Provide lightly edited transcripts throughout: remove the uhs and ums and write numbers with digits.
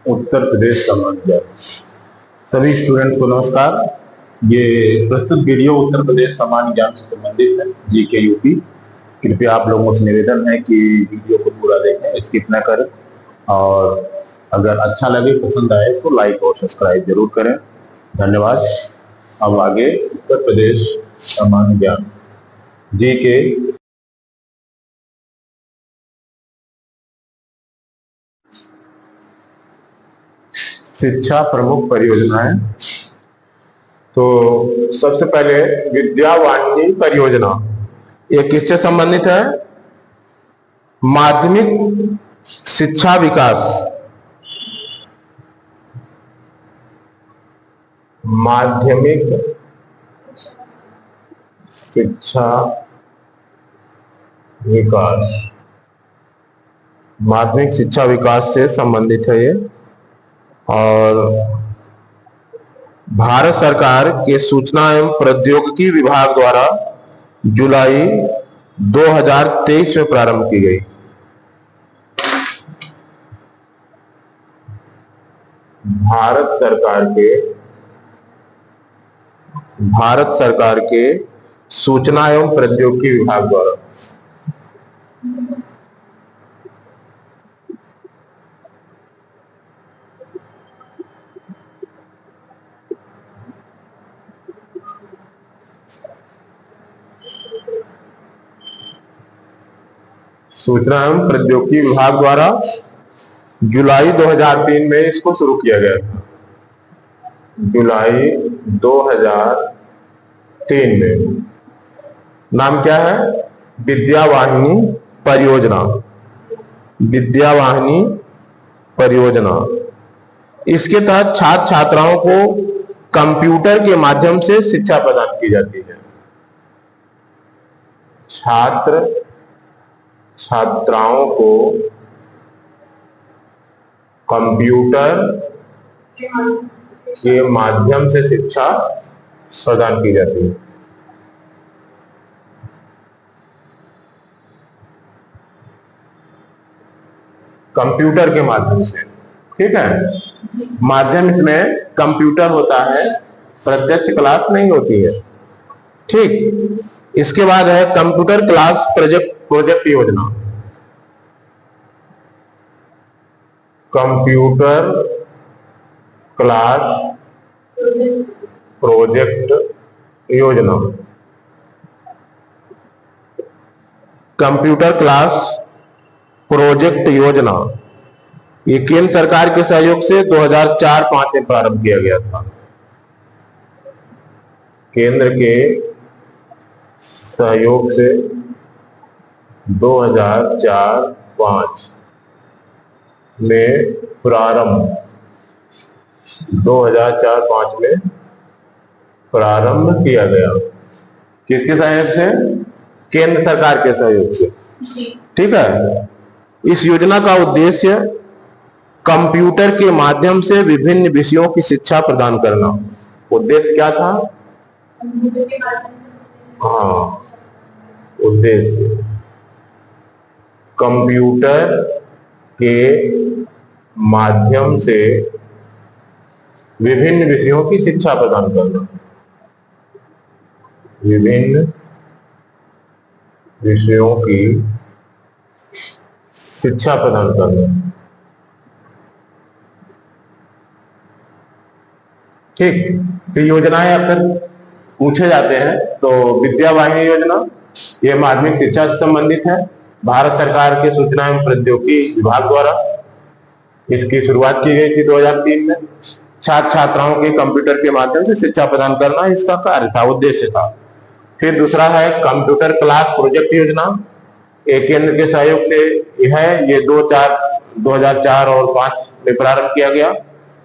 उत्तर प्रदेश सामान्य। सभी स्टूडेंट्स को नमस्कार। ये प्रस्तुत वीडियो उत्तर प्रदेश सामान्य ज्ञान से संबंधित है, जीके यूपी। कृपया आप लोगों से निवेदन है कि वीडियो को पूरा देखें, स्किप न करें, और अगर अच्छा लगे, पसंद आए तो लाइक और सब्सक्राइब जरूर करें। धन्यवाद। अब आगे उत्तर प्रदेश सामान्य ज्ञान जीके। शिक्षा प्रमुख परियोजनाएं। तो सबसे पहले विद्यावाहिनी परियोजना, ये किससे संबंधित है? माध्यमिक शिक्षा विकास, माध्यमिक शिक्षा विकास, माध्यमिक शिक्षा विकास से संबंधित है ये। और भारत सरकार के सूचना एवं प्रौद्योगिकी विभाग द्वारा जुलाई 2023 में प्रारंभ की गई। भारत सरकार के सूचना एवं प्रौद्योगिकी विभाग द्वारा सूचना एवं प्रौद्योगिकी विभाग द्वारा जुलाई 2003 में इसको शुरू किया गया था। जुलाई 2003 में। नाम क्या है? विद्यावाहिनी परियोजना। विद्यावाहिनी परियोजना। इसके तहत छात्र छात्राओं को कंप्यूटर के माध्यम से शिक्षा प्रदान की जाती है। छात्र छात्राओं को कंप्यूटर के माध्यम से शिक्षा प्रदान की जाती है। कंप्यूटर के माध्यम से, ठीक है। माध्यम इसमें कंप्यूटर होता है, प्रत्यक्ष क्लास नहीं होती है, ठीक। इसके बाद है कंप्यूटर क्लास प्रोजेक्ट योजना। कंप्यूटर क्लास प्रोजेक्ट योजना। कंप्यूटर क्लास प्रोजेक्ट योजना ये केंद्र सरकार के सहयोग से 2004-05 में प्रारंभ किया गया था। केंद्र के सहयोग से 2004-05 में प्रारंभ 2004-05 में प्रारंभ किया गया। किसके सहयोग से? केंद्र सरकार के सहयोग से, ठीक है। इस योजना का उद्देश्य कंप्यूटर के माध्यम से विभिन्न विषयों की शिक्षा प्रदान करना। उद्देश्य क्या था? हाँ, उद्देश्य कंप्यूटर के माध्यम से विभिन्न विषयों की शिक्षा प्रदान करना। विभिन्न विषयों की शिक्षा प्रदान करना, ठीक। तो योजनाएं अक्सर पूछे जाते हैं। तो विद्यावाहिनी योजना ये माध्यमिक शिक्षा से संबंधित है। भारत सरकार के सूचना एवं प्रौद्योगिकी विभाग द्वारा इसकी शुरुआत की गई थी 2003 में। छात्र छात्राओं के कंप्यूटर के माध्यम से शिक्षा प्रदान करना इसका कार्य था, उद्देश्य था। फिर दूसरा है कंप्यूटर क्लास प्रोजेक्ट योजना। एक केंद्र के सहयोग से है, ये 2004 और 5 में प्रारंभ किया गया।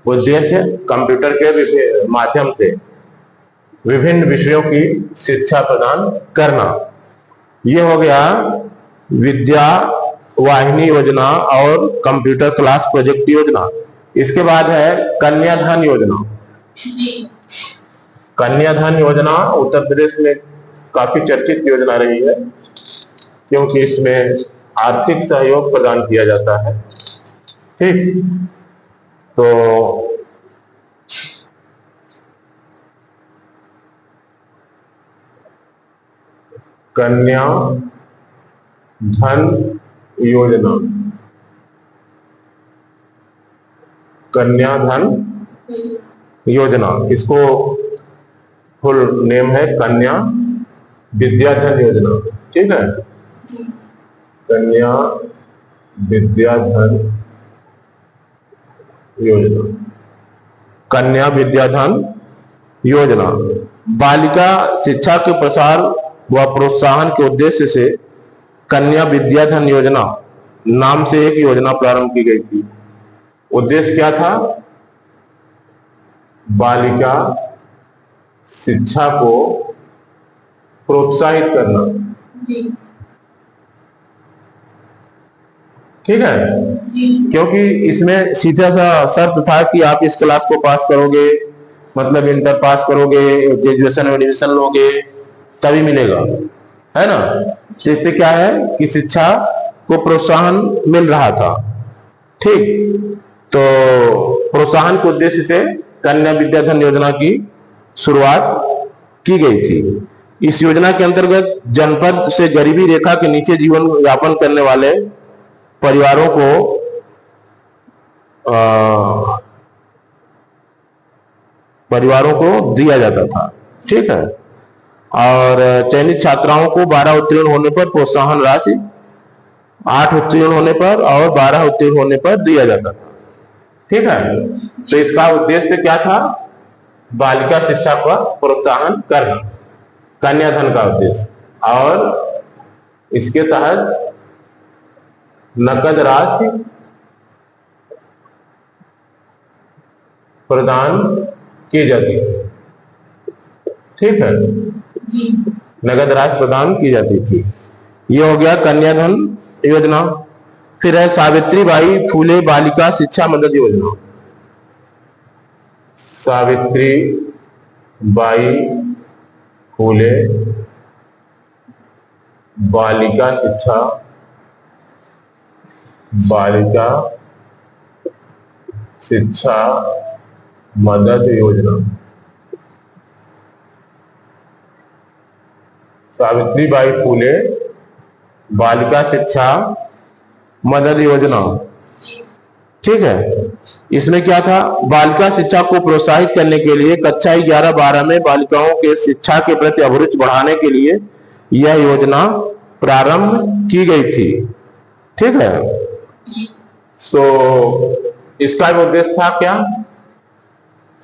उद्देश्य कंप्यूटर के माध्यम से विभिन्न विषयों की शिक्षा प्रदान करना। ये हो गया विद्यावाहिनी योजना और कंप्यूटर क्लास प्रोजेक्ट योजना। इसके बाद है कन्याधन योजना। कन्याधन योजना उत्तर प्रदेश में काफी चर्चित योजना रही है, क्योंकि इसमें आर्थिक सहयोग प्रदान किया जाता है, ठीक। तो कन्या धन योजना, कन्या धन योजना, इसको फुल नेम है कन्या विद्याधन योजना। ठीक है, कन्या विद्याधन योजना, कन्या विद्याधन योजना बालिका शिक्षा के प्रसार व प्रोत्साहन के उद्देश्य से कन्या विद्याधन योजना नाम से एक योजना प्रारंभ की गई थी। उद्देश्य क्या था? बालिका शिक्षा को प्रोत्साहित करना। ठीक है, क्योंकि इसमें सीधा सा शर्त था कि आप इस क्लास को पास करोगे, मतलब इंटर पास करोगे, ग्रेजुएशन में एडमिशन लोगे तभी मिलेगा, है ना। तो इससे क्या है कि शिक्षा को प्रोत्साहन मिल रहा था। ठीक, तो प्रोत्साहन के उद्देश्य से कन्या विद्याधन योजना की शुरुआत की गई थी। इस योजना के अंतर्गत जनपद से गरीबी रेखा के नीचे जीवन यापन करने वाले परिवारों को दिया जाता था। ठीक है, और चयनित छात्राओं को 12 उत्तीर्ण होने पर प्रोत्साहन राशि, 8 उत्तीर्ण होने पर और 12 उत्तीर्ण होने पर दिया जाता था। ठीक है, तो इसका उद्देश्य क्या था? बालिका शिक्षा का प्रोत्साहन करना, कन्या धन का उद्देश्य। और इसके तहत नकद राशि प्रदान की जाती है। ठीक है, नगद राशि प्रदान की जाती थी। ये हो गया कन्या धन योजना। फिर है सावित्री बाई फूले बालिका शिक्षा मदद योजना। सावित्री बाई फूले बालिका शिक्षा मदद योजना। सावित्री बाई फूले बालिका शिक्षा मदद योजना। ठीक है, इसमें क्या था? बालिका शिक्षा को प्रोत्साहित करने के लिए कक्षा 11-12 में बालिकाओं के शिक्षा के प्रति अभिरुचि बढ़ाने के लिए यह योजना प्रारंभ की गई थी। ठीक है, तो इसका उद्देश्य था क्या?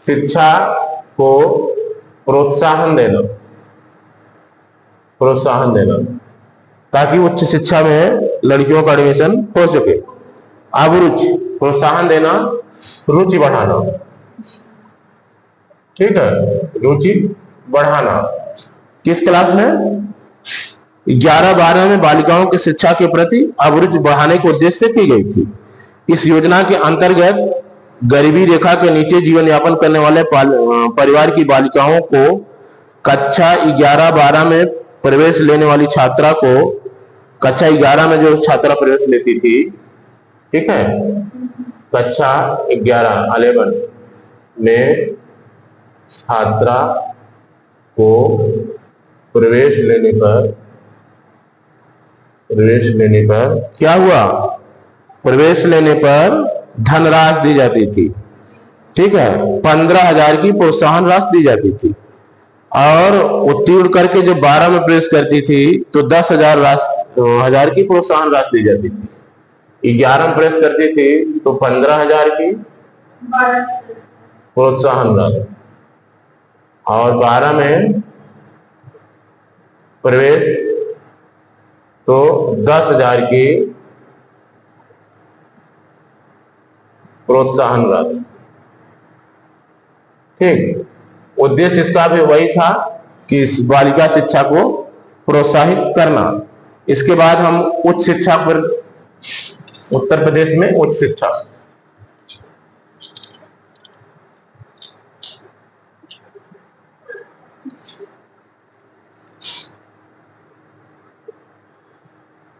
शिक्षा को प्रोत्साहन देना, ताकि उच्च शिक्षा में लड़कियों का एडमिशन हो सके। अभिरुचि, प्रोत्साहन देना, रुचि बढ़ाना। ठीक है, रुचि बढ़ाना किस क्लास में? 11-12 में बालिकाओं की शिक्षा के प्रति अभिरुचि बढ़ाने के उद्देश्य से की गई थी। इस योजना के अंतर्गत गरीबी रेखा के नीचे जीवन यापन करने वाले परिवार की बालिकाओं को कक्षा 11-12 में प्रवेश लेने वाली छात्रा को, कक्षा 11 में जो छात्रा प्रवेश लेती थी, ठीक है, कक्षा 11 में छात्रा को प्रवेश लेने पर क्या हुआ? प्रवेश लेने पर धनराशि दी जाती थी। ठीक है, 15,000 की प्रोत्साहन राशि दी जाती थी। और उत्तीर्ण करके जब 12 में प्रवेश करती थी तो 10,000 की प्रोत्साहन राशि दी जाती थी। 11 में प्रवेश करती थी तो 15,000 की प्रोत्साहन राशि, और 12 में प्रवेश तो 10,000 की प्रोत्साहन राशि। ठीक, उद्देश्य इसका भी वही था कि इस बालिका शिक्षा को प्रोत्साहित करना। इसके बाद हम उच्च शिक्षा पर, उत्तर प्रदेश में उच्च शिक्षा,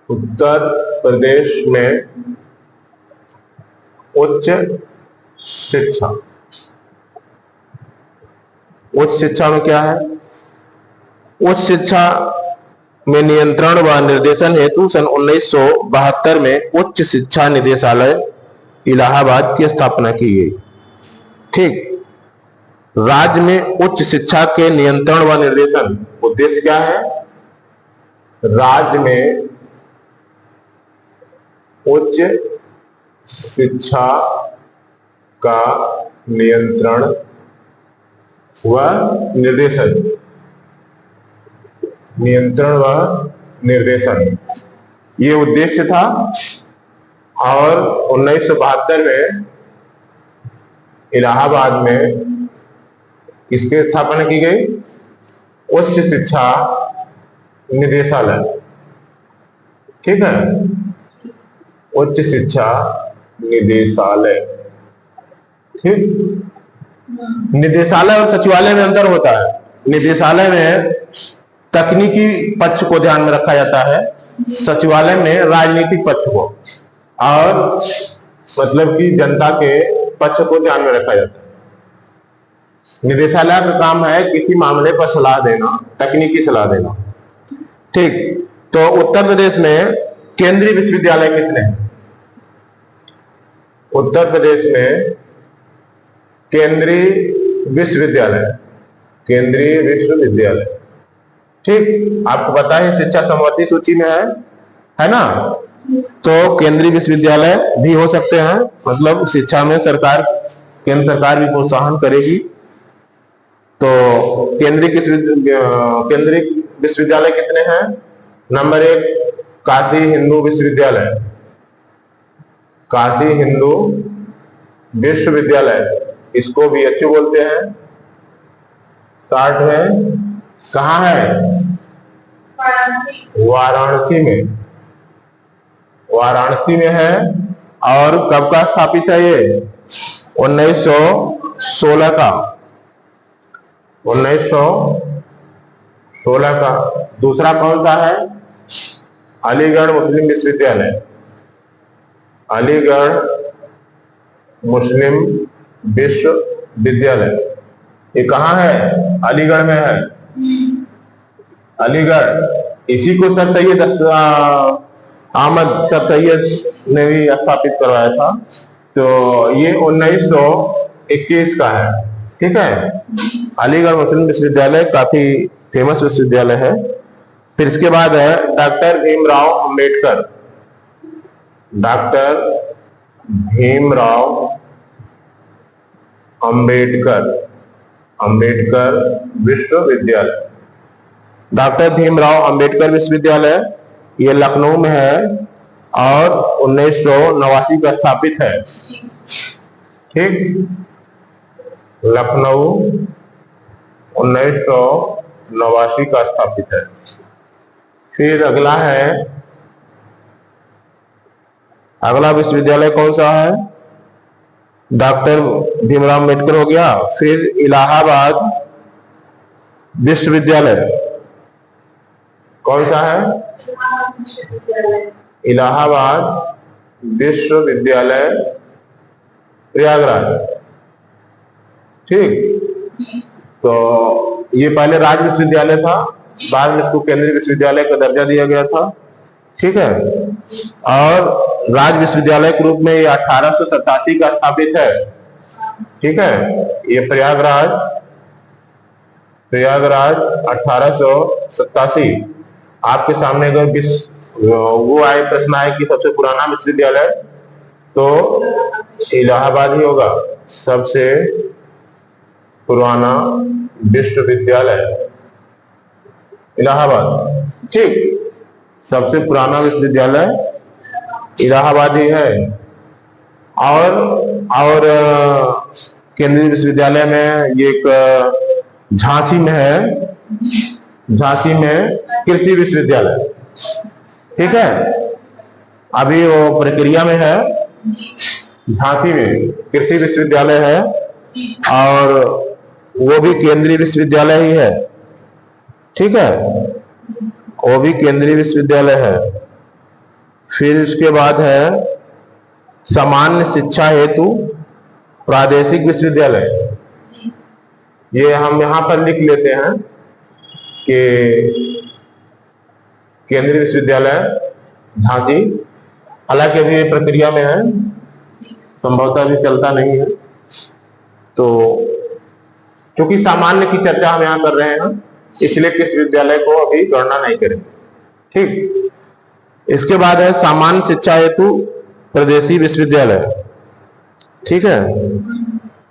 उत्तर प्रदेश में उच्च शिक्षा। उच्च शिक्षा में क्या है? उच्च शिक्षा में नियंत्रण व निर्देशन हेतु सन 1972 में उच्च शिक्षा निदेशालय इलाहाबाद की स्थापना की गई। ठीक। राज्य में उच्च शिक्षा के नियंत्रण व निर्देशन उद्देश्य क्या है? राज्य में उच्च शिक्षा का नियंत्रण व निर्देशन, नियंत्रण व निर्देशन ये उद्देश्य था। और 1972 में इलाहाबाद में किसकी स्थापना की गई? उच्च शिक्षा निदेशालय। ठीक है, उच्च शिक्षा निदेशालय। ठीक। निदेशालय और सचिवालय में अंतर होता है। निदेशालय में तकनीकी पक्ष को ध्यान में रखा जाता है, सचिवालय में राजनीतिक पक्ष को और मतलब कि जनता के पक्ष को ध्यान में रखा जाता है। निदेशालय का काम है किसी मामले पर सलाह देना, तकनीकी सलाह देना। ठीक। तो उत्तर प्रदेश में केंद्रीय विश्वविद्यालय कितने हैं? उत्तर प्रदेश में केंद्रीय विश्वविद्यालय, केंद्रीय विश्वविद्यालय। ठीक। आपको पता है शिक्षा संबंधी सूची में है ना? तो केंद्रीय विश्वविद्यालय भी हो सकते हैं, मतलब शिक्षा में सरकार, केंद्र सरकार भी प्रोत्साहन करेगी। तो केंद्रीय विश्वविद्यालय कितने हैं? नंबर 1 काशी हिंदू विश्वविद्यालय, काशी हिंदू विश्वविद्यालय, इसको भी BHU बोलते हैं। 60 में कहाँ है? वाराणसी में, वाराणसी में है। और कब का स्थापित है ये? 1916 का, 1916 का। दूसरा कौन सा है? अलीगढ़ मुस्लिम विश्वविद्यालय, अलीगढ़ मुस्लिम विश्वविद्यालय। ये कहाँ है? अलीगढ़ में है। अलीगढ़, इसी को सर सैयद अहमद सर सैयद ने भी स्थापित करवाया था। तो ये 1921 का है। ठीक है। अलीगढ़ मुस्लिम विश्वविद्यालय काफी फेमस विश्वविद्यालय है। फिर इसके बाद है डॉक्टर भीमराव अंबेडकर, डॉक्टर भीमराव अंबेडकर, अंबेडकर विश्वविद्यालय। डॉक्टर भीमराव अंबेडकर विश्वविद्यालय ये लखनऊ में है और 1989 का स्थापित है। ठीक। लखनऊ 1989 का स्थापित है। फिर अगला है, अगला विश्वविद्यालय कौन सा है? डॉक्टर भीमराव अंबेडकर हो गया। फिर इलाहाबाद विश्वविद्यालय कौन सा है? इलाहाबाद विश्वविद्यालय प्रयागराज। ठीक। तो ये पहले राज्य विश्वविद्यालय था, बाद में इसको केंद्रीय विश्वविद्यालय का दर्जा दिया गया था। ठीक है। और राज्य विश्वविद्यालय के रूप में ये 1887 का स्थापित है। ठीक है। ये प्रयागराज 1887। आपके सामने अगर वो आए, प्रश्न आए कि सबसे पुराना विश्वविद्यालय, तो इलाहाबाद ही होगा सबसे पुराना विश्वविद्यालय, इलाहाबाद। ठीक। सबसे पुराना विश्वविद्यालय इलाहाबाद ही है। और केंद्रीय विश्वविद्यालय में ये एक झांसी में है, झांसी में कृषि विश्वविद्यालय। ठीक है। अभी वो प्रक्रिया में है, झांसी में कृषि विश्वविद्यालय है और वो भी केंद्रीय विश्वविद्यालय ही है। ठीक है, वो भी केंद्रीय विश्वविद्यालय है। फिर इसके बाद है सामान्य शिक्षा हेतु प्रादेशिक विश्वविद्यालय, ये हम यहां पर लिख लेते हैं कि केंद्रीय विश्वविद्यालय झांसी, हालांकि अभी ये प्रक्रिया में है, संभवतः भी चलता नहीं है, तो क्योंकि सामान्य की चर्चा हम यहाँ कर रहे हैं, इसलिए किस विद्यालय को अभी गणना नहीं करेंगे। ठीक, इसके बाद है सामान्य शिक्षा हेतु प्रदेशीय विश्वविद्यालय। ठीक है,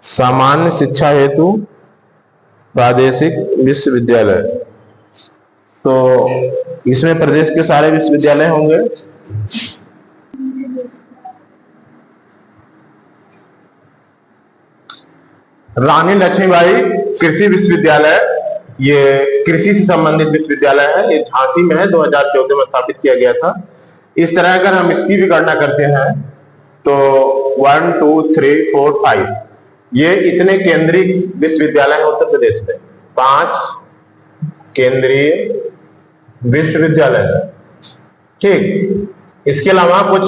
सामान्य शिक्षा हेतु प्रादेशिक विश्वविद्यालय, तो इसमें प्रदेश के सारे विश्वविद्यालय होंगे। रानी लक्ष्मीबाई कृषि विश्वविद्यालय, ये कृषि से संबंधित विश्वविद्यालय है, ये झांसी में है, 2014 में स्थापित किया गया था। इस तरह अगर हम इसकी भी गणना करते हैं तो 1 2 3 4 5 ये इतने केंद्रीय विश्वविद्यालय हैं उत्तर प्रदेश में, 5 केंद्रीय विश्वविद्यालय है। ठीक, इसके अलावा कुछ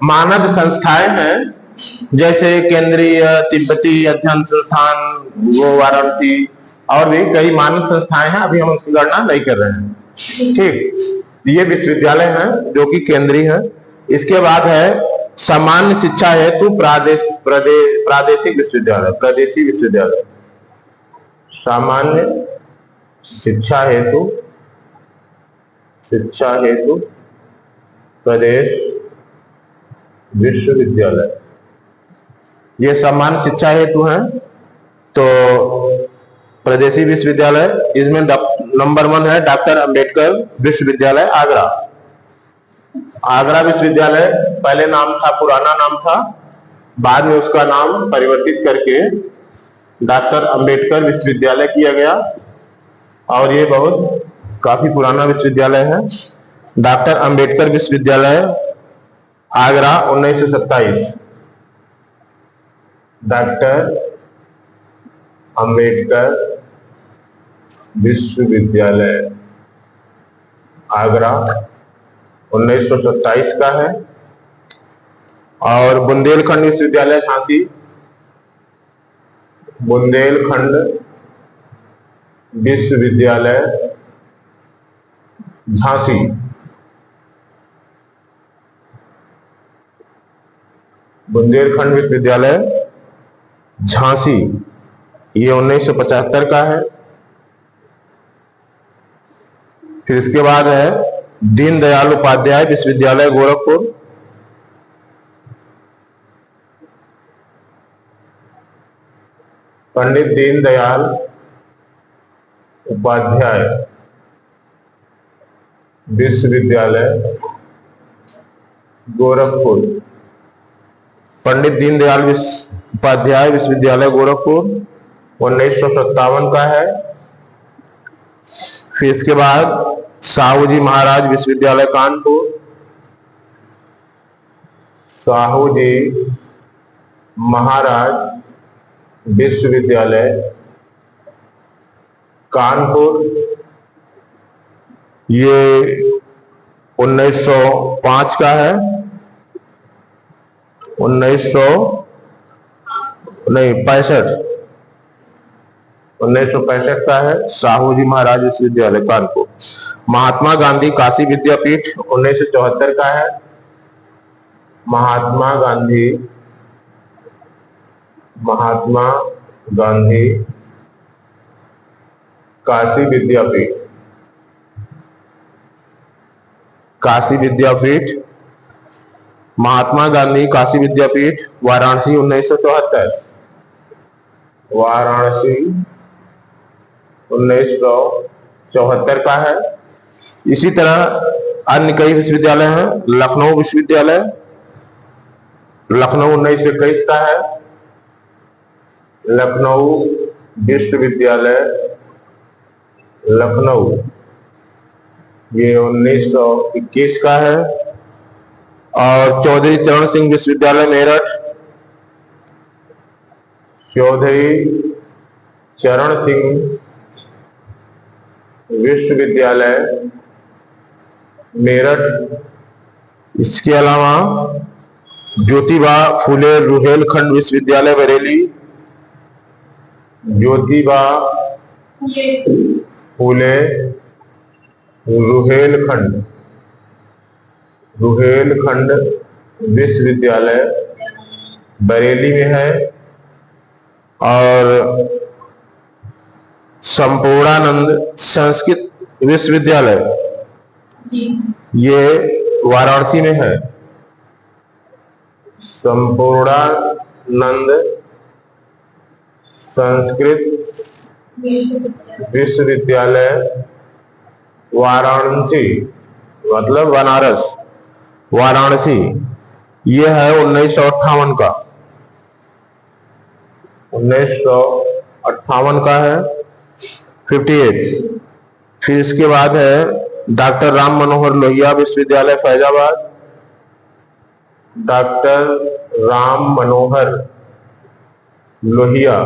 मानद संस्थाएं हैं, जैसे केंद्रीय तिब्बती अध्ययन संस्थान वो वाराणसी, और भी कई मानद संस्थाएं हैं, अभी हम उसकी गणना नहीं कर रहे हैं। ठीक, ये विश्वविद्यालय हैं जो कि केंद्रीय है। इसके बाद है सामान्य शिक्षा हेतु प्रादेशिक विश्वविद्यालय, प्रादेशिक विश्वविद्यालय, सामान्य शिक्षा हेतु प्रदेश विश्वविद्यालय, ये सामान्य शिक्षा हेतु हैं। तो प्रदेशीय विश्वविद्यालय, इसमें नंबर 1 है डॉक्टर अंबेडकर विश्वविद्यालय आगरा। आगरा विश्वविद्यालय पहले नाम था, पुराना नाम था, बाद में उसका नाम परिवर्तित करके डॉक्टर अंबेडकर विश्वविद्यालय किया गया, और ये बहुत काफी पुराना विश्वविद्यालय है। डॉक्टर अंबेडकर विश्वविद्यालय आगरा 1927, डॉक्टर अंबेडकर विश्वविद्यालय आगरा 1927 का है। और बुंदेलखंड विश्वविद्यालय झांसी, बुंदेलखंड विश्वविद्यालय झांसी, बुंदेलखंड विश्वविद्यालय झांसी, ये 1975 का है। फिर इसके बाद है दीनदयाल उपाध्याय विश्वविद्यालय गोरखपुर, पंडित दीनदयाल उपाध्याय विश्वविद्यालय गोरखपुर, पंडित दीनदयाल उपाध्याय विश्वविद्यालय गोरखपुर 1957 का है। फिर इसके बाद साहू जी महाराज विश्वविद्यालय कानपुर, साहू जी महाराज विश्वविद्यालय कानपुर, ये 1905 का है, 1965 का है, साहू जी महाराज विश्वविद्यालय कानपुर। महात्मा गांधी काशी विद्यापीठ 1974 का है, महात्मा गांधी काशी विद्यापीठ, महात्मा गांधी काशी विद्यापीठ वाराणसी 1974, वाराणसी 1974 का है। इसी तरह अन्य कई विश्वविद्यालय हैं। लखनऊ विश्वविद्यालय, लखनऊ 1921 का है, लखनऊ विश्वविद्यालय लखनऊ, ये 1921 का है। और चौधरी चरण सिंह विश्वविद्यालय मेरठ, चौधरी चरण सिंह विश्वविद्यालय मेरठ। इसके अलावा ज्योतिबा फुले रुहेलखंड विश्वविद्यालय बरेली, ज्योतिबा फुले रुहेलखंड रुहेलखंड विश्वविद्यालय बरेली में है। और संपूर्णानंद संस्कृत विश्वविद्यालय ये वाराणसी में है। संपूर्णानंद संस्कृत विश्वविद्यालय वाराणसी मतलब बनारस, वाराणसी, ये है 1958 का, 1958 का है, 58। फिर इसके बाद है डॉक्टर राम मनोहर लोहिया विश्वविद्यालय फैजाबाद, डॉक्टर राम मनोहर लोहिया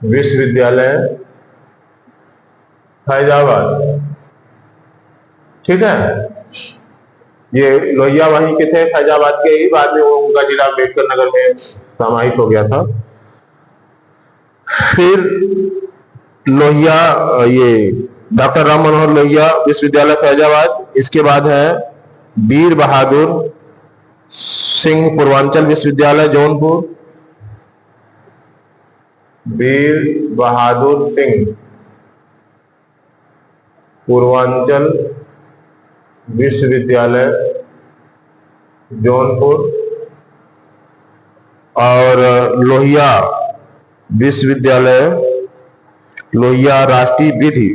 विश्वविद्यालय फैजाबाद। ठीक है, ये लोहिया वहीं के थे, फैजाबाद के ही, बाद में वो उनका जिला अम्बेडकर नगर में समाहित हो गया था। फिर लोहिया, ये डॉक्टर राम मनोहर लोहिया विश्वविद्यालय फैजाबाद। इसके बाद है वीर बहादुर सिंह पूर्वांचल विश्वविद्यालय जौनपुर, वीर बहादुर सिंह पूर्वांचल विश्वविद्यालय जौनपुर। और लोहिया विश्वविद्यालय, लोहिया राष्ट्रीय विधि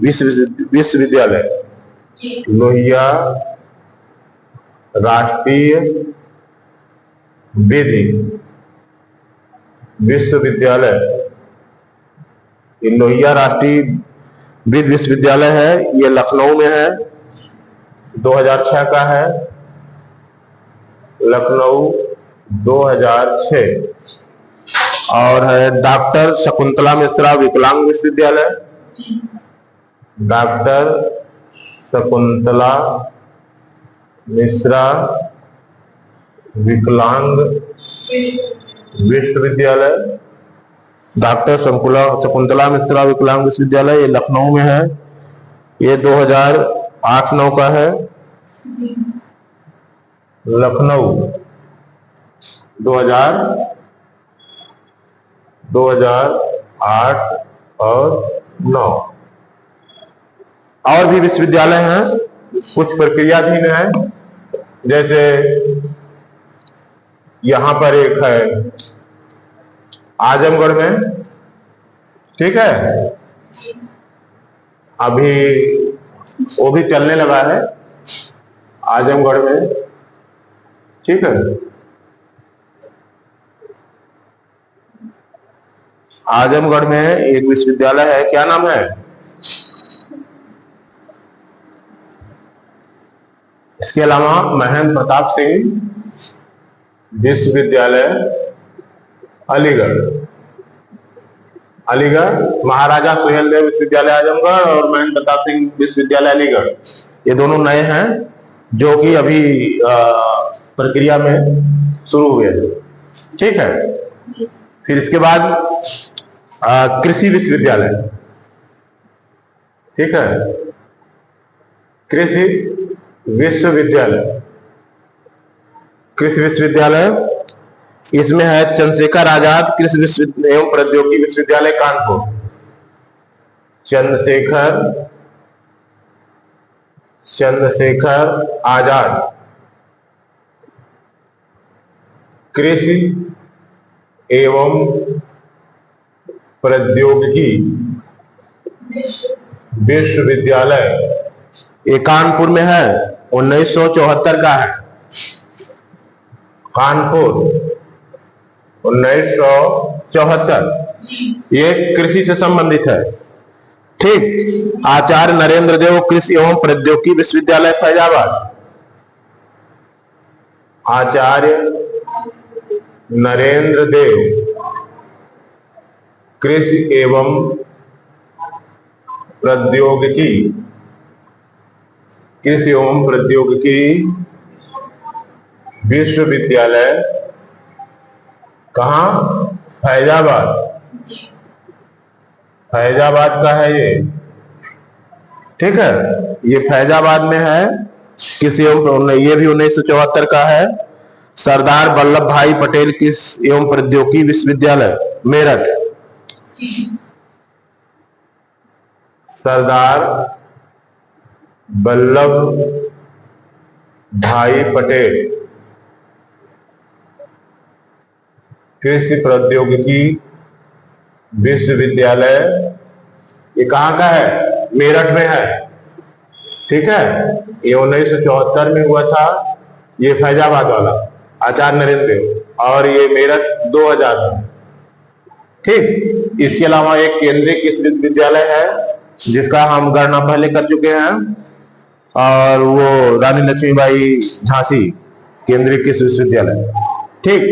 विश्वविद्यालय, लोहिया राष्ट्रीय विधि विश्वविद्यालय, लोहिया राष्ट्रीय विधि विश्वविद्यालय है, ये लखनऊ में है, 2006 का है, लखनऊ 2006। और है डॉक्टर शकुंतला मिश्रा विकलांग विश्वविद्यालय, डॉक्टर शकुंतला मिश्रा विकलांग विश्वविद्यालय, डॉक्टर शकुंतला मिश्रा विकलांग विश्वविद्यालय, ये लखनऊ में है, ये 2008-9 का है, लखनऊ 2008 और 9। और भी विश्वविद्यालय हैं, कुछ प्रक्रियाधीन है, जैसे यहां पर एक है आजमगढ़ में, ठीक है, अभी वो भी चलने लगा है आजमगढ़ में, ठीक है। आजमगढ़ में एक विश्वविद्यालय है, क्या नाम है? इसके अलावा महेंद्र प्रताप सिंह विश्वविद्यालय अलीगढ़, अलीगढ़, महाराजा सुहेलदेव विश्वविद्यालय आजमगढ़ और महेंद्र प्रताप सिंह विश्वविद्यालय अलीगढ़, ये दोनों नए हैं जो कि अभी प्रक्रिया में शुरू हुए हैं, ठीक है। फिर इसके बाद कृषि विश्वविद्यालय, ठीक है, कृषि विश्वविद्यालय, कृषि विश्वविद्यालय, इसमें है चंद्रशेखर आजाद कृषि विश्वविद्यालय एवं प्रौद्योगिकी विश्वविद्यालय कानपुर, चंद्रशेखर आजाद कृषि एवं प्रौद्योगिकी विश्वविद्यालय, ये कानपुर में है, 1974 का है, कानपुर 1974, ये कृषि से संबंधित है, ठीक। आचार्य नरेंद्र देव कृषि एवं प्रौद्योगिकी विश्वविद्यालय फैजाबाद, आचार्य नरेंद्र देव कृषि एवं प्रौद्योगिकी, कृषि एवं प्रौद्योगिकी विश्वविद्यालय कहाँ? फैजाबाद। फैजाबाद का है ये, ठीक है, ये फैजाबाद में है। किस एवं, ये भी 1974 का है। सरदार वल्लभ भाई पटेल किस एवं प्रौद्योगिकी विश्वविद्यालय, मेरठ। सरदार वल्लभ भाई पटेल कृषि प्रौद्योगिकी विश्वविद्यालय, ये कहाँ का है? मेरठ में है, ठीक है। ये 1974 में हुआ था, ये फैजाबाद वाला आचार्य नरेंद्र देव, और ये मेरठ 2000 में, ठीक। इसके अलावा एक केंद्रीय कृषि विश्वविद्यालय है जिसका हम गणना पहले कर चुके हैं, और वो रानी लक्ष्मीबाई झांसी केंद्रीय कृषि विश्वविद्यालय, ठीक।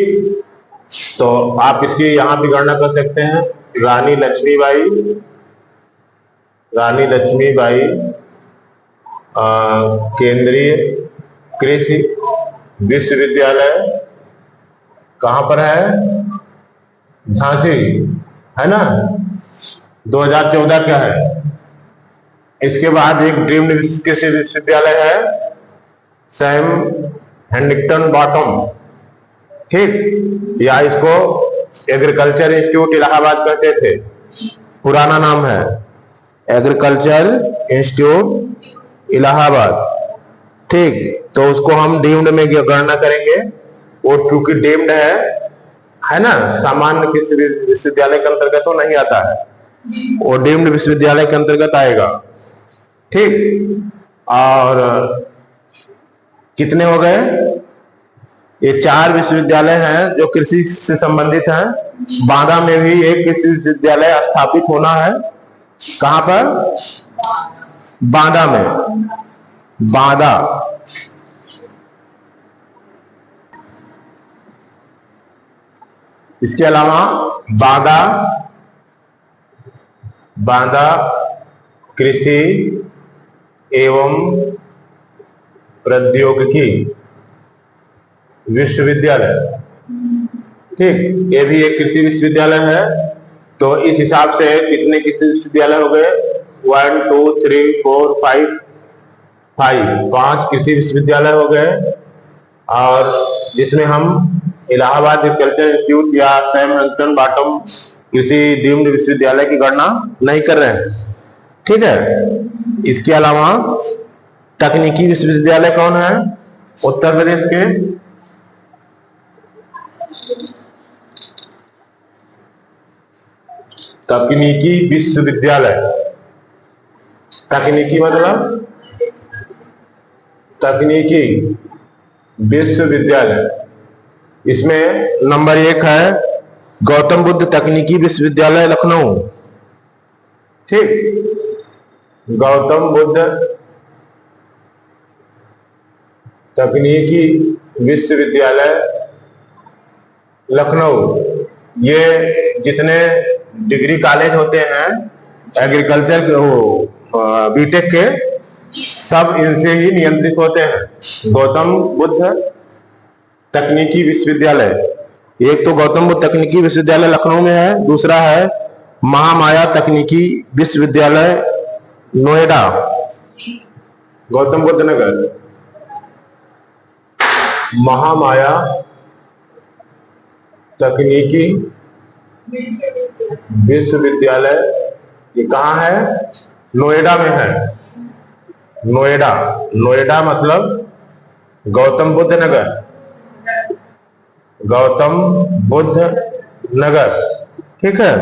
तो आप इसकी यहां भी गणना कर सकते हैं। रानी लक्ष्मीबाई केंद्रीय कृषि विश्वविद्यालय कहां पर है? झांसी, है ना, 2014 का है। इसके बाद एक ड्रीम्ड कृषि विश्वविद्यालय है, सैम हेनिंगटन बॉटम, ठीक, या इसको एग्रीकल्चर इंस्टीट्यूट इलाहाबाद कहते थे, पुराना नाम है एग्रीकल्चर इंस्टीट्यूट इलाहाबाद, ठीक। तो उसको हम डीम्ड में गणना करेंगे, वो चूंकि डीम्ड है ना, सामान्य कृषि विश्वविद्यालय के अंतर्गत तो नहीं आता है, वो डीम्ड विश्वविद्यालय के अंतर्गत आएगा, ठीक। और कितने हो गए? ये 4 विश्वविद्यालय हैं जो कृषि से संबंधित हैं। बांदा में भी एक कृषि विश्वविद्यालय स्थापित होना है। कहां पर? बांदा में, बांदा। इसके अलावा बांदा कृषि एवं प्रौद्योगिकी विश्वविद्यालय, ठीक, ये भी एक कृषि विश्वविद्यालय है। तो इस हिसाब से कितने कृषि विश्वविद्यालय हो गए? 1 2 3 4 5 कृषि विश्वविद्यालय हो गए, और जिसमें हम इलाहाबाद एग्रीकल्चर इंस्टीट्यूट या सैम हेनिंगटन बॉटम कृषि डीम्ड विश्वविद्यालय की गणना नहीं कर रहे हैं, ठीक है। इसके अलावा तकनीकी विश्वविद्यालय कौन है? उत्तर प्रदेश के तकनीकी विश्वविद्यालय, तकनीकी मतलब तकनीकी विश्वविद्यालय, इसमें नंबर 1 है गौतम बुद्ध तकनीकी विश्वविद्यालय लखनऊ, ठीक, गौतम बुद्ध तकनीकी विश्वविद्यालय लखनऊ। ये जितने डिग्री कॉलेज होते हैं एग्रीकल्चर के, वो बीटेक के, सब इनसे ही नियंत्रित होते हैं। गौतम बुद्ध तकनीकी विश्वविद्यालय, एक तो गौतम बुद्ध तकनीकी विश्वविद्यालय लखनऊ में है, दूसरा है महामाया तकनीकी विश्वविद्यालय नोएडा, गौतम बुद्ध नगर। महामाया तकनीकी विश्वविद्यालय, ये कहाँ है? नोएडा में है। नोएडा मतलब गौतम बुद्ध नगर, गौतम बुद्ध नगर, ठीक है।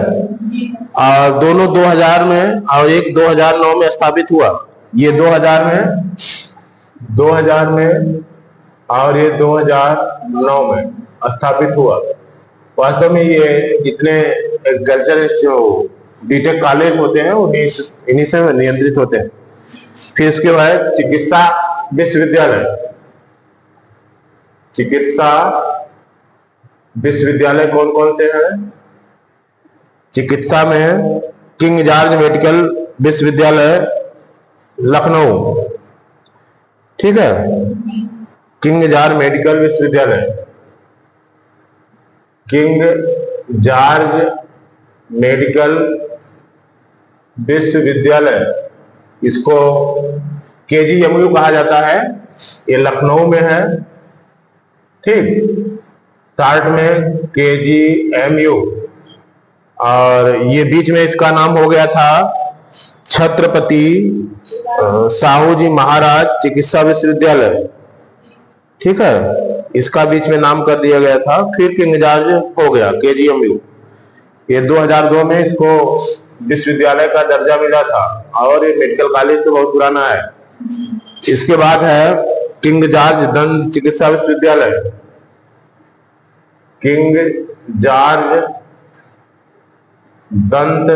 और दोनों 2000 में और एक 2009 में स्थापित हुआ। ये 2000 में और ये 2009 में स्थापित हुआ। वास्तव में ये जितने एग्रीकल्चर जो बीटेक कॉलेज होते हैं वो इन्हीं से नियंत्रित होते हैं। फिर इसके बाद चिकित्सा विश्वविद्यालय, चिकित्सा विश्वविद्यालय कौन कौन से हैं? चिकित्सा में किंग जॉर्ज मेडिकल विश्वविद्यालय लखनऊ, ठीक है। किंग जॉर्ज मेडिकल विश्वविद्यालय, किंग जॉर्ज मेडिकल विश्वविद्यालय, इसको केजीएमयू कहा जाता है। ये लखनऊ में है, ठीक। शॉर्ट में केजीएमयू। और ये बीच में इसका नाम हो गया था छत्रपति साहू जी महाराज चिकित्सा विश्वविद्यालय, ठीक है। इसका बीच में नाम कर दिया गया था, फिर किंग जॉर्ज हो गया केजीएमयू। ये 2002 में इसको विश्वविद्यालय का दर्जा मिला था और ये मेडिकल कॉलेज तो बहुत पुराना है। इसके बाद है किंग जॉर्ज दंत चिकित्सा विश्वविद्यालय, किंग जॉर्ज दंत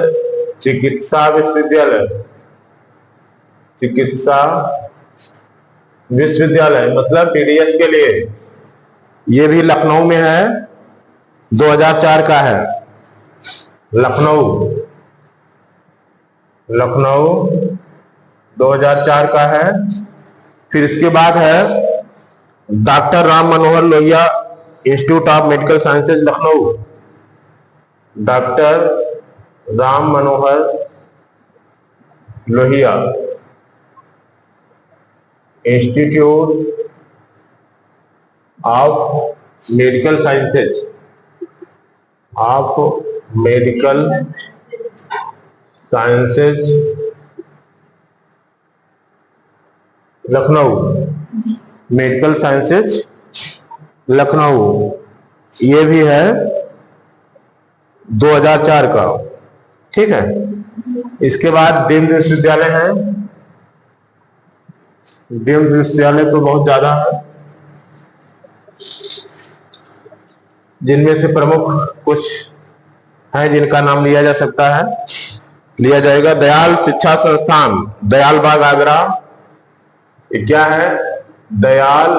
चिकित्सा विश्वविद्यालय, चिकित्सा विश्वविद्यालय मतलब पीडीएस के लिए। ये भी लखनऊ में है, 2004 का है। लखनऊ 2004 का है। फिर इसके बाद है doctor Ram Manohar Lohia institute of medical sciences Lucknow, doctor Ram Manohar Lohia institute of medical sciences Lucknow, medical sciences Lucknow, ये भी है 2004 का, ठीक है। इसके बाद डीम्ड विश्वविद्यालय है। डीम्ड विश्वविद्यालय तो बहुत ज्यादा है, जिनमें से प्रमुख कुछ हैं जिनका नाम लिया जा सकता है, लिया जाएगा। दयाल शिक्षा संस्थान, दयाल बाग आगरा। ये क्या है? दयाल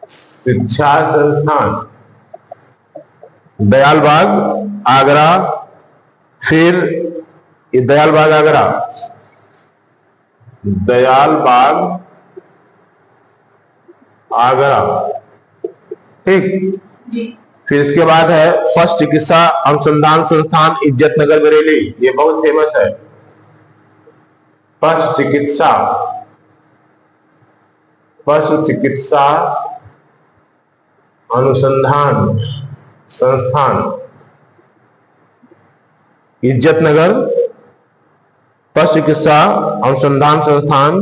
शिक्षा संस्थान, दयाल बाग आगरा। फिर ये दयाल बाग आगरा, दयाल बाग आगरा, ठीक। फिर इसके बाद है पशु चिकित्सा अनुसंधान संस्थान इज्जत नगर बरेली। ये बहुत फेमस है, पशु चिकित्सा अनुसंधान संस्थान इज्जत नगर, पशु चिकित्सा अनुसंधान संस्थान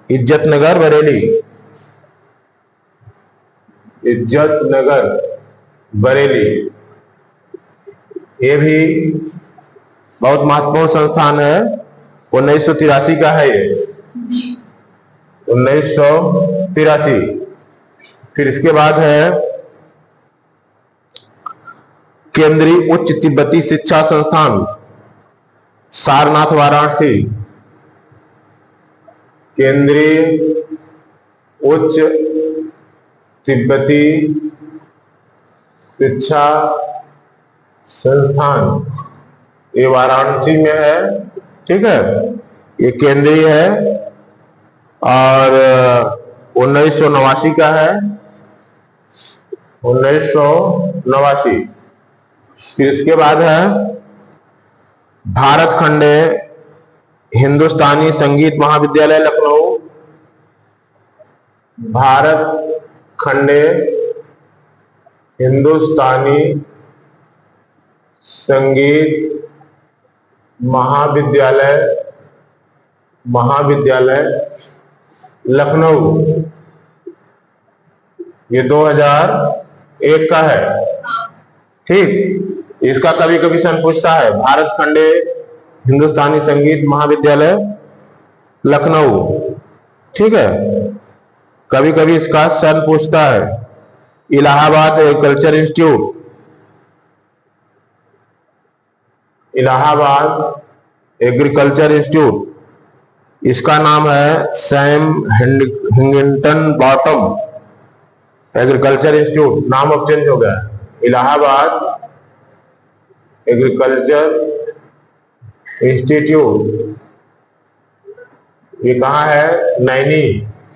इज्जत नगर बरेली, इज्जत नगर बरेली। ये भी बहुत महत्वपूर्ण संस्थान है, 1983 का है ये, 1983। फिर इसके बाद है केंद्रीय उच्च तिब्बती शिक्षा संस्थान सारनाथ वाराणसी, केंद्रीय उच्च तिब्बती शिक्षा संस्थान, ये वाराणसी में है, ठीक है। ये केंद्रीय है और 1989 का है, 1989। फिर इसके बाद है भारत खंडे हिंदुस्तानी संगीत महाविद्यालय लखनऊ, भारत खंडे हिंदुस्तानी संगीत महाविद्यालय लखनऊ। ये 2001 का है, ठीक। इसका कभी कभी सन पूछता है, भारत खंडे हिंदुस्तानी संगीत महाविद्यालय लखनऊ, ठीक है। कभी कभी इसका सन पूछता है। Allahabad agriculture institute, Allahabad agriculture institute, इसका नाम है सैम हिंगिंगटन बॉटम एग्रीकल्चर इंस्टीट्यूट, नाम अब चेंज हो गया, इलाहाबाद एग्रीकल्चर इंस्टीट्यूट। ये कहाँ है?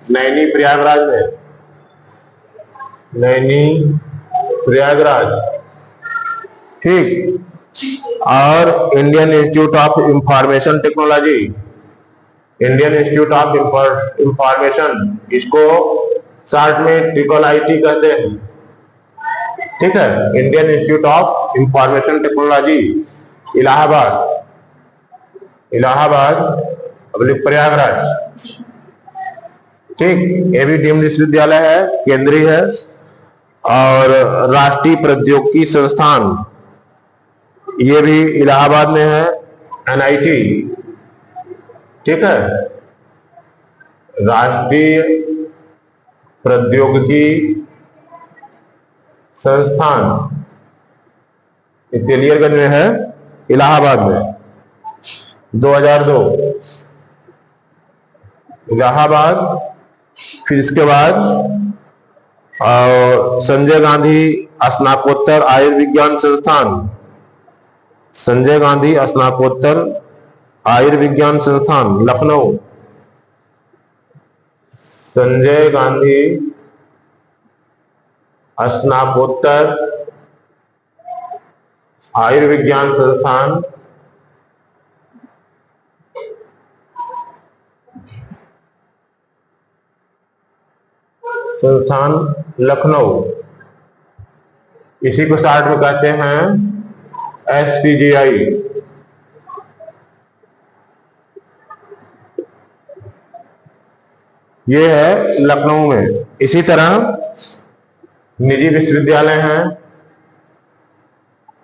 नैनी प्रयागराज में, नैनी प्रयागराज, ठीक। और Indian institute of information technology, Indian institute of information, इसको शॉर्ट में IIIT कहते हैं, ठीक है। Indian institute of information technology, Allahabad, Allahabad Prayagraj, ठीक। ये भी डीम्ड विश्वविद्यालय है, केंद्रीय है। और राष्ट्रीय प्रौद्योगिकी संस्थान, ये भी इलाहाबाद में है, NIT, ठीक है। राष्ट्रीय प्रौद्योगिकी संस्थान तेलियरगंज में है, इलाहाबाद में, 2002 इलाहाबाद। फिर इसके बाद संजय गांधी स्नातकोत्तर आयुर्विज्ञान संस्थान, संजय गांधी स्नातकोत्तर आयुर्विज्ञान संस्थान, लखनऊ, संजय गांधी स्नातकोत्तर आयुर्विज्ञान संस्थान, लखनऊ। इसी को शॉर्ट में कहते हैं SPGI। ये है लखनऊ में। इसी तरह निजी विश्वविद्यालय हैं,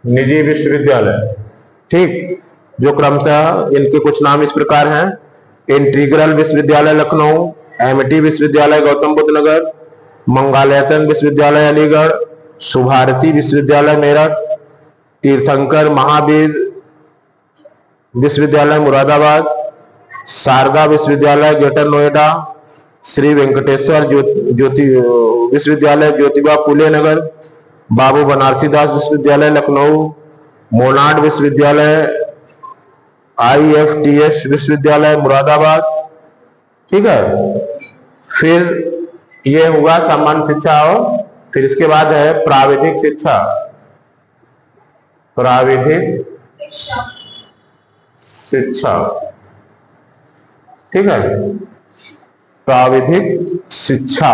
निजी विश्वविद्यालय, ठीक, जो क्रमशः इनके कुछ नाम इस प्रकार हैं। इंटीग्रल विश्वविद्यालय लखनऊ, MIT विश्वविद्यालय गौतम बुद्ध नगर, मंगलायतन विश्वविद्यालय अलीगढ़, सुभारती विश्वविद्यालय मेरठ, तीर्थंकर महावीर विश्वविद्यालय मुरादाबाद, शारदा विश्वविद्यालय ग्रेटर नोएडा, श्री वेंकटेश्वर ज्योति विश्वविद्यालय ज्योतिबा फूले नगर, बाबू बनारसी दास विश्वविद्यालय लखनऊ, मोनाड विश्वविद्यालय, IFTS विश्वविद्यालय मुरादाबाद, ठीक है। फिर ये हुआ सामान्य शिक्षा। और फिर इसके बाद है प्राविधिक शिक्षा, प्राविधिक शिक्षा, ठीक है, प्राविधिक शिक्षा।